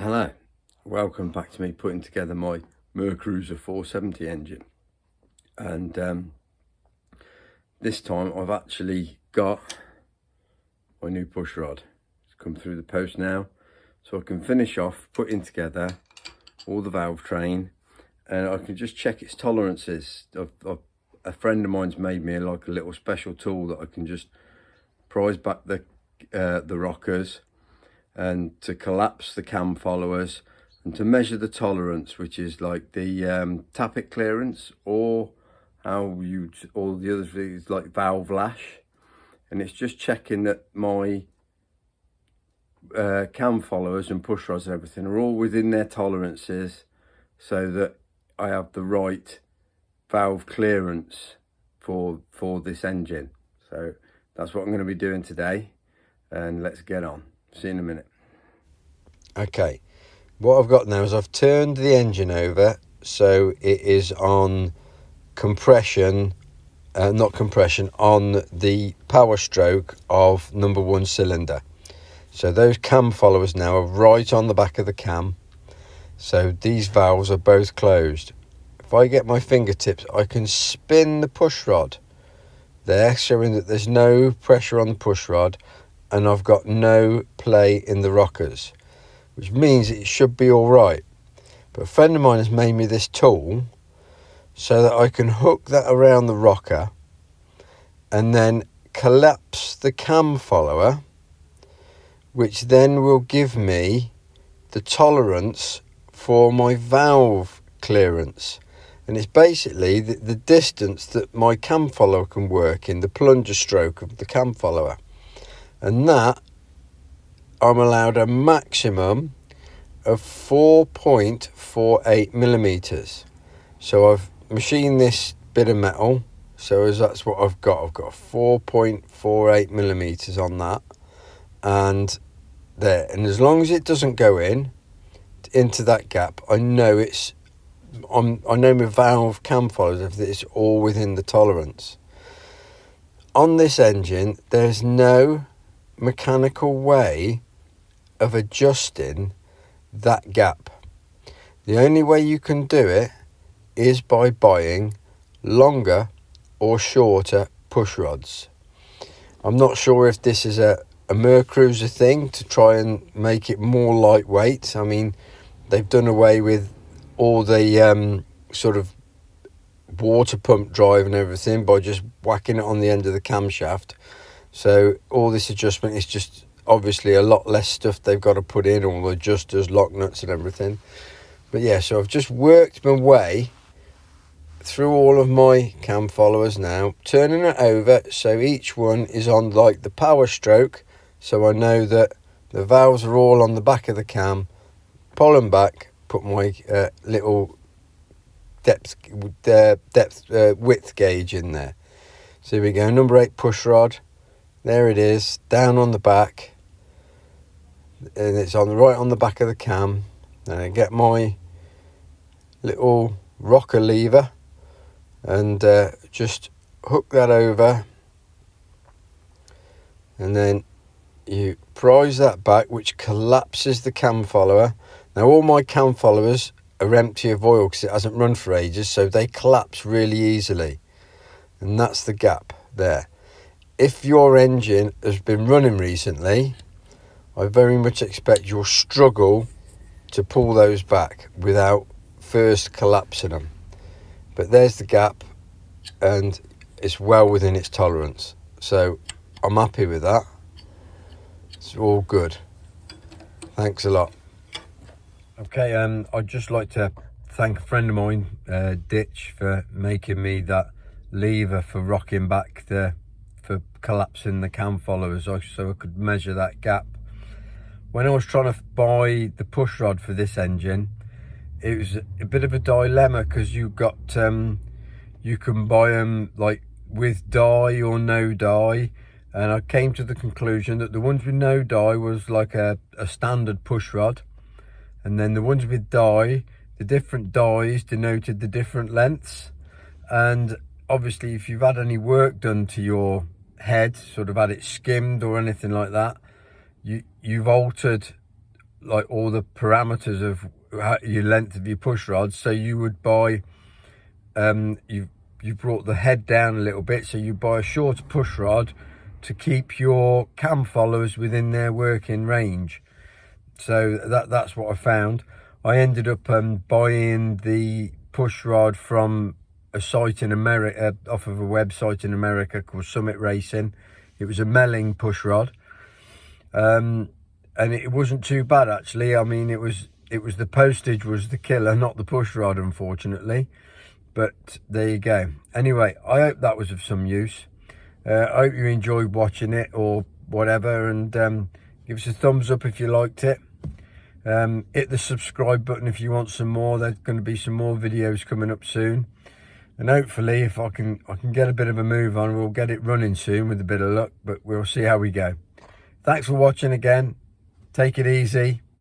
Hello, welcome back to me putting together my Mercruiser 470 engine, and this time I've actually got my new push rod. It's come through the post now, so I can finish off putting together all the valve train and I can just check its tolerances. A friend of mine's made me like a little special tool that I can just prise back the rockers and to collapse the cam followers and to measure the tolerance, which is like the tappet clearance, or all the other things like valve lash. And it's just checking that my cam followers and push rods and everything are all within their tolerances, so that I have the right valve clearance for this engine. So that's what I'm going to be doing today, and let's get on. See you in a minute. Okay, what I've got now is I've turned the engine over so it is on compression, not compression, on the power stroke of #1 cylinder. So those cam followers now are right on the back of the cam, so these valves are both closed. If I get my fingertips, I can spin the push rod there, showing that there's no pressure on the push rod and I've got no play in the rockers, which means it should be all right. But a friend of mine has made me this tool so that I can hook that around the rocker and then collapse the cam follower, which then will give me the tolerance for my valve clearance. And it's basically the distance that my cam follower can work in, the plunger stroke of the cam follower. And that, I'm allowed a maximum of 4.48 millimeters. So I've machined this bit of metal, so as that's what I've got 4.48 millimeters on that, and there. And as long as it doesn't go into that gap, I know I know my valve cam followers, if it's all within the tolerance. On this engine, there's no mechanical way of adjusting that gap. The only way you can do it is by buying longer or shorter push rods. I'm not sure if this is a Mercruiser thing to try and make it more lightweight. I mean, they've done away with all the sort of water pump drive and everything by just whacking it on the end of the camshaft. So all this adjustment is just obviously a lot less stuff they've got to put in, all the adjusters, lock nuts and everything. But yeah, so I've just worked my way through all of my cam followers now, turning it over so each one is on like the power stroke, so I know that the valves are all on the back of the cam. Pull them back, put my little width gauge in there. So here we go, #8 push rod. There it is, down on the back, and it's right on the back of the cam. And I get my little rocker lever and just hook that over, and then you prise that back, which collapses the cam follower. Now all my cam followers are empty of oil because it hasn't run for ages, so they collapse really easily, and that's the gap there. If your engine has been running recently, I very much expect you'll struggle to pull those back without first collapsing them. But there's the gap, and it's well within its tolerance. So I'm happy with that. It's all good. Thanks a lot. Okay, I'd just like to thank a friend of mine, Ditch, for making me that lever for rocking back for collapsing the cam followers, so I could measure that gap. When I was trying to buy the push rod for this engine, it was a bit of a dilemma, because you can buy them like with dye or no dye, and I came to the conclusion that the ones with no dye was like a standard push rod, and then the ones with dye, the different dyes denoted the different lengths. And obviously if you've had any work done to your head, sort of had it skimmed or anything like that, you've altered like all the parameters of your length of your push rod. So you would buy, you brought the head down a little bit, so you buy a shorter push rod to keep your cam followers within their working range. So that's what I found. I ended up buying the push rod from a site in America, off of a website in America called Summit Racing. It was a Melling push rod, and it wasn't too bad actually. I mean, it was the postage was the killer, not the push rod, unfortunately. But there you go. Anyway, I hope that was of some use. I hope you enjoyed watching it or whatever, and give us a thumbs up if you liked it. Hit the subscribe button if you want some more. There's going to be some more videos coming up soon, and hopefully if I can get a bit of a move on, we'll get it running soon with a bit of luck, but we'll see how we go. Thanks for watching again. Take it easy.